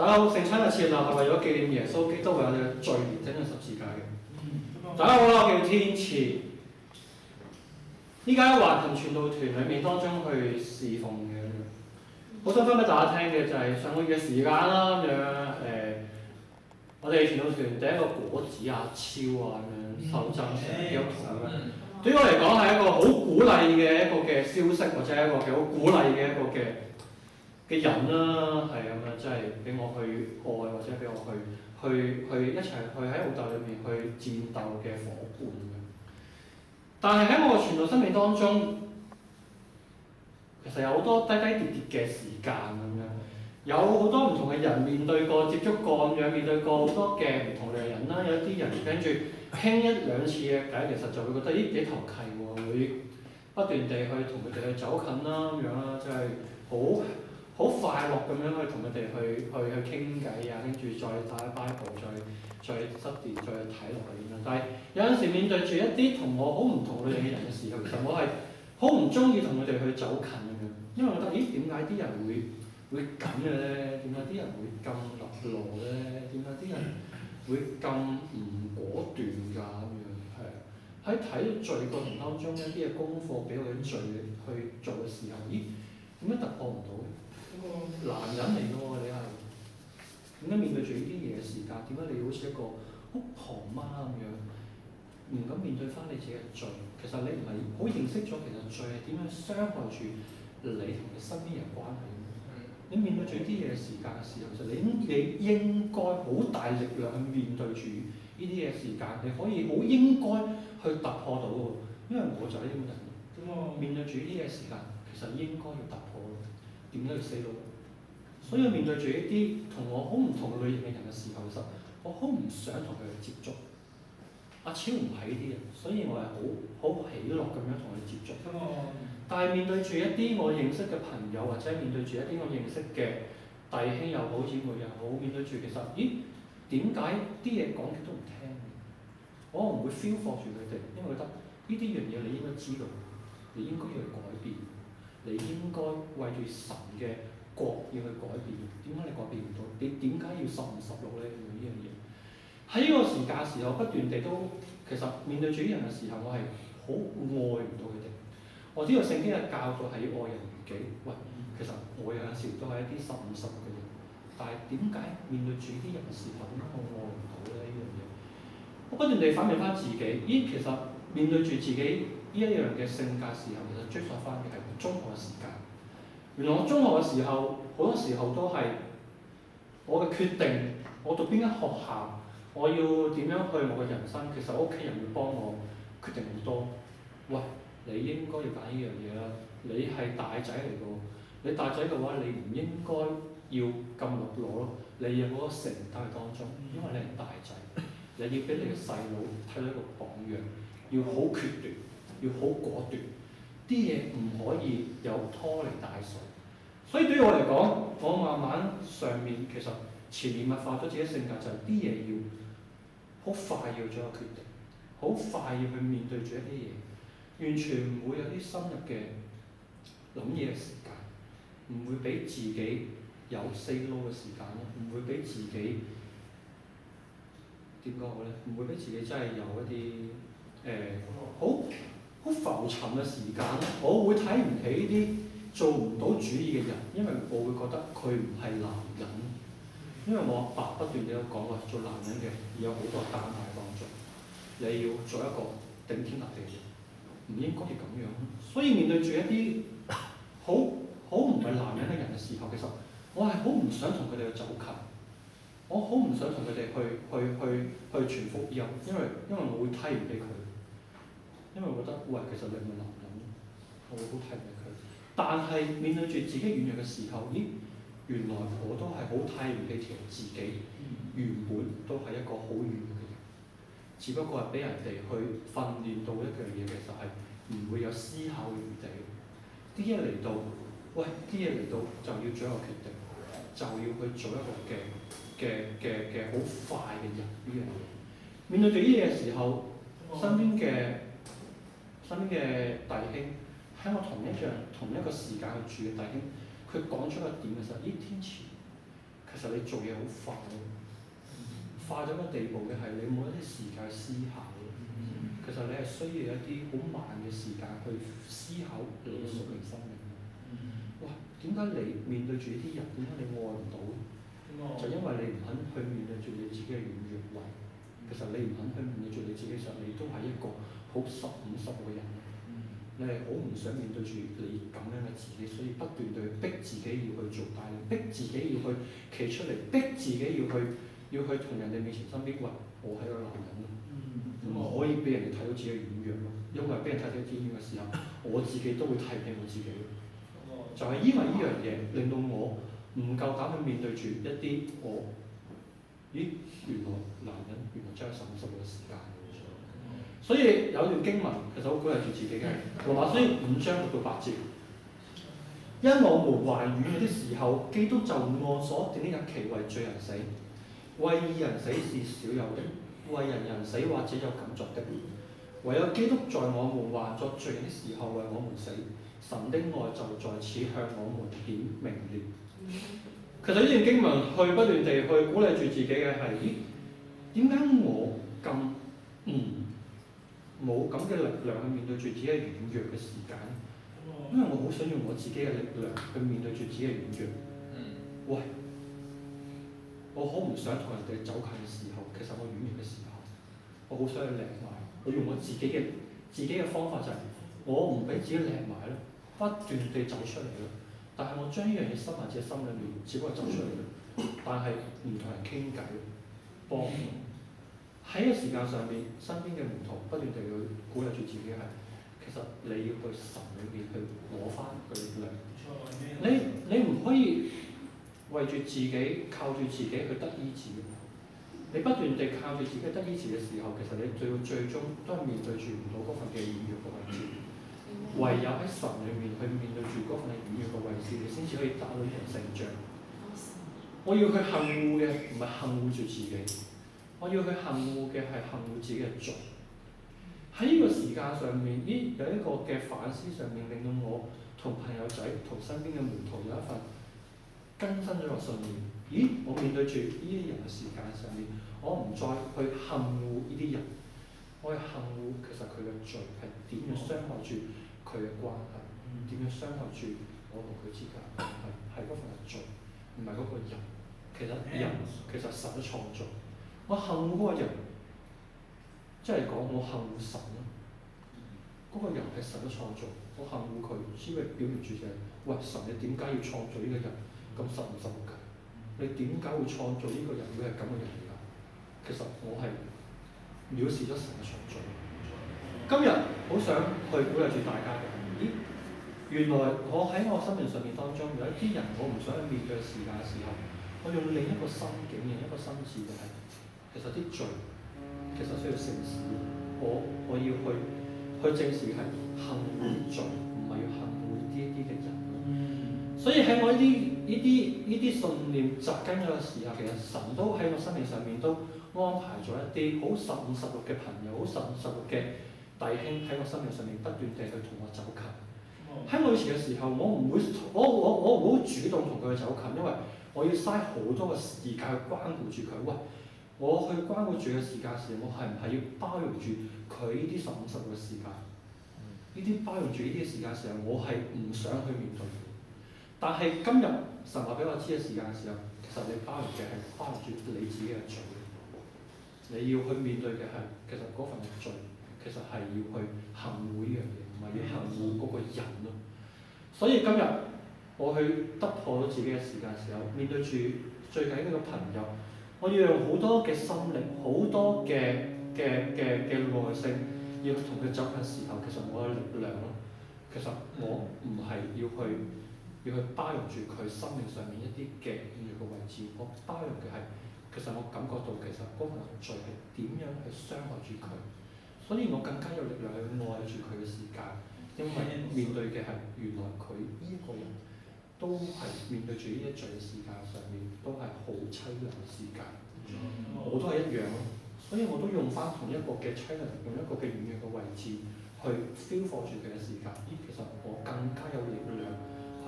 大家好，聖餐日設立係為咗紀念耶穌基督為我哋嘅罪而釘喺十字架嘅。大家好啦，我叫天賜。依家喺華勤傳道團裏面當中去侍奉嘅，好想分俾大家聽嘅就係上個月嘅時間啦咁樣我哋傳道團第一個果子阿超啊咁樣受浸成基督徒咁樣。對於我嚟講係一個好鼓勵嘅一個嘅消息，或者係一個幾好鼓勵嘅一個嘅人啦，係咁樣，即係俾我去愛或者俾我去一齊去喺奧特裏面去戰鬥嘅夥伴嘅。但係喺我嘅傳道生命當中，其實有好多低低跌跌嘅時間咁樣，有好多唔同嘅人面對過、接觸過咁樣，面對過好多嘅唔同類人啦。有啲人跟住傾一兩次嘅偈，其實就會覺得咦幾投契喎，會不斷地去同佢哋去走近啦咁樣啦，即係好快樂咁樣去同佢哋去傾偈啊，跟住再打 Bible， 再study，再睇落去咁樣。但係有陣時面對住一啲同我好唔同類型嘅人嘅時候，其實我係好唔中意同佢哋去走近咁樣，因為我覺得咦點解啲人會咁嘅咧？點解啲人會咁立落咧？點解啲人會咁唔果斷㗎咁樣？係喺睇罪過程當中一啲嘅功課俾我嘅罪去做嘅時候，咦點解突破唔到？一個男人嚟㗎喎，你係點解面對住呢啲嘢嘅時間？點解你好似一個好婆媽咁樣，唔敢面對翻你自己嘅罪？其實你唔係好認識咗，其實罪係點樣傷害住你同你身邊人關係？你面對住呢啲嘢嘅時間嘅時候，其實你應該好大力量去面對住呢啲嘢嘅時間，你可以好應該去突破到喎。因為我就係呢種人，咁我面對住呢啲嘢嘅時間，其實應該要突破。點解要死佬？所以面對住一啲同我好唔同類型嘅人嘅時候，其實我好唔想同佢哋接觸。阿超唔係呢啲人，所以我係好喜樂咁樣同佢哋接觸。但係面對住一啲我認識嘅朋友，或者面對住一啲我認識嘅弟兄又好、姊妹又好，面對住其實，咦？點解啲嘢講極都唔聽？我唔會 feel for 住佢哋，因為覺得呢啲樣嘢你應該知道，你應該要去改變。你應該為住神嘅國要去改變，點解你改變唔到？你點解要15-16咧？呢樣嘢喺呢個時間時候不斷地都，其實面對住啲人嘅時候，我係好愛唔到佢哋。我知道聖經嘅教導係要愛人如己。喂，其實我有陣時都係一啲15-16嘅人，但係點解面對住啲人嘅時候，點解我愛唔到咧？呢樣嘢，我不斷地反問翻自己，咦，其實面對住自己呢一樣嘅性格時候，其實追溯翻嘅係中學嘅時間。原來我中學嘅時候，好多時候都係我嘅決定，我讀邊間學校，我要點樣去我嘅人生。其實我屋企人會幫我決定好多。喂，你應該要揀呢樣嘢啦，你係大仔嚟㗎喎，你大仔嘅話，你唔應該要咁落攞咯，你要嗰個承擔喺當中，因為你係大仔，你要俾你嘅細佬睇到一個榜樣，要好決斷。要好果斷，啲嘢唔可以有拖泥帶水。所以對於我嚟講，我慢慢上面其實潛移默化咗自己性格，就係啲嘢要好快要做一個決定，好快要去面對住一啲嘢，完全唔會有啲深入嘅諗嘢嘅時間，唔會俾自己有 say no 嘅時間咯，唔會俾自己點講好咧？唔會俾自己真係有一啲好浮沉嘅時間，我會睇唔起呢啲做唔到主意嘅人，因為我會覺得佢唔係男人。因為我阿爸不斷地有講話，做男人嘅有好多擔喺當中，你要做一個頂天立地嘅人，唔應該要咁樣。所以面對住一啲好唔係男人嘅人嘅時候，其實我係好唔想同佢哋去走近，我好唔想同佢哋去傳福音，因為我會睇唔起佢。因為我覺得，喂，其實你唔係男人，我會好睇唔起佢。但係面對住自己軟弱嘅時候，咦，原來我都係好睇唔起條自己原本都係一個好軟弱嘅人，只不過係俾人哋去訓練到一樣嘢，其實係唔會有思考餘地。啲嘢嚟到，喂，啲嘢嚟到就要做一個決定，就要去做一個嘅好快嘅人呢樣嘢。面對住呢啲嘢嘅時候，身邊嘅弟兄喺我同一個時間去住嘅弟兄，佢講出一個點嘅時候，咦，天賜，其其實你做嘢好快，快到個地步嘅係你冇一啲時間思考。其實你係需要一啲好慢嘅時間去思考你嘅屬靈生命。哇！點解你面對住呢啲人，點解你愛唔到？就因為你唔肯去面對住你自己嘅軟弱位。其實你唔肯去面對住你自己，其實你都係一個好15嘅人。你係好唔想面對住你咁樣嘅自己，所以不斷對逼自己要去做大，逼自己要去企出嚟，逼自己要去同人哋面前身邊話我係個男人咯，唔可以俾人哋睇到自己嘅軟弱咯。因為俾人睇到軟弱嘅時候，我自己都會睇唔起我自己。就係因為呢樣嘢令到我唔夠膽去面對住一啲原來男人原來真係15嘅時間。所以有段經文其實好鼓勵住自己嘅，羅馬書5章6到8節。因我們還軟弱的時候，基督就按所定的日期為罪人死，為義人死是少有的，為人死或者有敢作的。唯有基督在我們還作罪人的時候為我們死，神的愛就在此向我們顯明了。其實呢段經文去不斷地去鼓勵住自己嘅係，點解我咁冇咁嘅力量去面對住自己嘅軟弱嘅時間？因為我好想用我自己嘅力量去面對住自己嘅軟弱。喂，我好唔想同人哋走近嘅時候，其實我軟弱嘅時候，我好想去匿埋。我用我自己嘅方法就係，我唔俾自己匿埋咯，不斷地走出嚟咯。但係我將呢樣嘢收埋自己心裏面，只不過走出嚟咯。但係唔同人傾偈，幫喺個時間上面，身邊嘅門徒不斷地去鼓勵住自己係，其實你要去神裏面去攞翻個力量。你唔可以為住自己靠住自己去得醫治。你不斷地靠住自己得醫治嘅時候，其實你最終都係面對住唔到嗰份嘅軟弱嘅位置。唯有喺神裏面去面對住嗰份軟弱嘅位置，你先至可以打到人成長。我要去恨惡嘅唔係恨惡住自己，我要去恨惡嘅係恨惡自己嘅罪。喺呢個時間上面，有一個嘅反思上面，令到我同朋友仔同身邊嘅門徒有一份更新咗個信念。我面對住呢啲人嘅時間上面，我唔再去恨惡呢啲人，我去恨惡其實佢嘅罪係點樣傷害住佢嘅關係，點樣傷害住我同佢之間嘅關係，係嗰份嘅罪，唔係嗰個人。其實人其實神都創造，我恨惡嗰個人，即係講我恨惡神咯。嗰個人係神都創造，我恨惡佢，只係表現住就係，喂，神你點解要創造呢個人咁15㗎？你點解會創造呢個人會係咁嘅人㗎？其實我係藐視咗神嘅創造。今日好想去鼓勵住大家嘅，原來我喺我生命上面當中有一啲人，我唔想去面對嘅時間嘅時候，我用另一個心境、另一個心志嘅係，其實啲罪其實需要正視。我要去正視係恨惡罪，唔係要恨惡呢啲嘅人。所以喺我呢啲信念扎根咗嘅時候，其實神都喺我生命上面都安排咗一啲好15、16嘅朋友，好15、16嘅弟兄喺我生命上面不斷地去同我走近。喺我以前嘅時候，我唔會好主動同佢走近，因為我要嘥好多嘅時間去關顧住佢。喂，我去關顧住嘅時間時，我係唔係要包容住佢呢啲15、16嘅時間？呢啲包容住呢啲時間時候，我係唔想去面對。但係今日神話俾我知嘅時間嘅時候，其實你包容嘅係包容住你自己嘅罪。你要去面對嘅係其實嗰份嘅罪，其實係要去恨惡呢樣嘢，唔係要恨惡嗰個人咯。所以今日我去突破到自己嘅時間嘅時候，面對住最近呢個朋友，我要用好多嘅心力，好多嘅耐性，要同佢走近時候，其實我有力量咯。其實我唔係要去包容住佢生命上面一啲嘅軟弱嘅位置，我包容嘅係其實我感覺到其實嗰份罪係點樣去傷害住佢，所以我更加有力量去愛住佢嘅時間，因為面對嘅係原來佢呢一個人都係面對住呢一罪嘅時間上面都係好凄涼嘅時間，我都係一樣咯，所以我都用翻同一個嘅凄涼，用一個嘅軟弱嘅位置去 feel for 住佢嘅時間，其實我更加有力量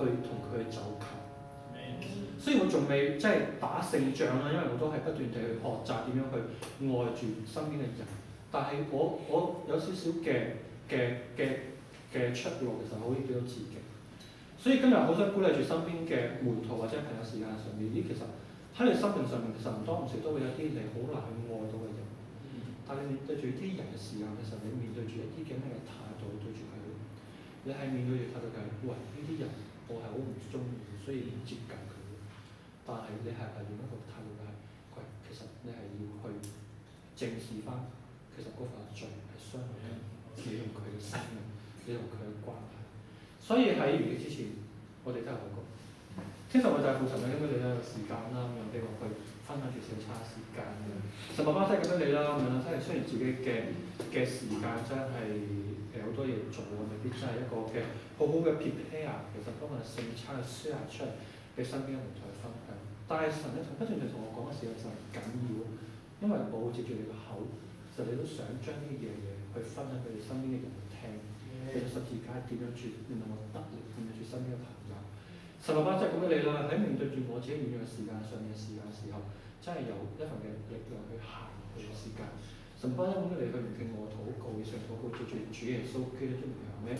去同佢走近。雖然我仲未即係打勝仗啦，因為我都係不斷地去學習點樣去愛住身邊嘅人，但係我有少少嘅出路，其實可以俾到自己。所以今日好想鼓勵住身邊嘅門徒或者朋友時間上面，其實喺你生命上面，其實唔多唔少都會有啲你好難去愛到嘅人。但係你面對住啲人嘅時間嘅時候，你面對住一啲嘅咩態度對住佢？你係面對住態度係，喂，呢啲人我係好唔中意，所以唔接近佢。但係你係另一個態度係，喂，其實你係要去正視翻，其實嗰份罪係傷害緊你同佢嘅生命，你同佢嘅關係。所以喺完結之前，我哋都係禱告。天父，我就係父神嘅，咁樣你咧有時間啦，咁樣俾我去分享住小差時間咁樣。神爸爸真係咁樣你啦，咁樣真係雖然自己嘅時間真係好多嘢做，未必真係一個嘅好好嘅 prepare，其實幫我哋聖餐去 share 出嚟俾身邊嘅人同佢分享。但係神咧不斷地同我講嘅時候就係緊要，因為我接住你個口，其實你都想將呢啲嘢去分享俾你身邊嘅人去聽。其實十字架點樣住，令到我得力，點樣住身邊嘅朋友。神爸爸真係咁樣你啦，喺面對住我自己軟弱嘅時間上面嘅時候，真係有一份嘅力量去行去嘅時間。神爸爸咁樣你去聆聽我禱告，以上禱告，藉住主耶穌基督嘅名。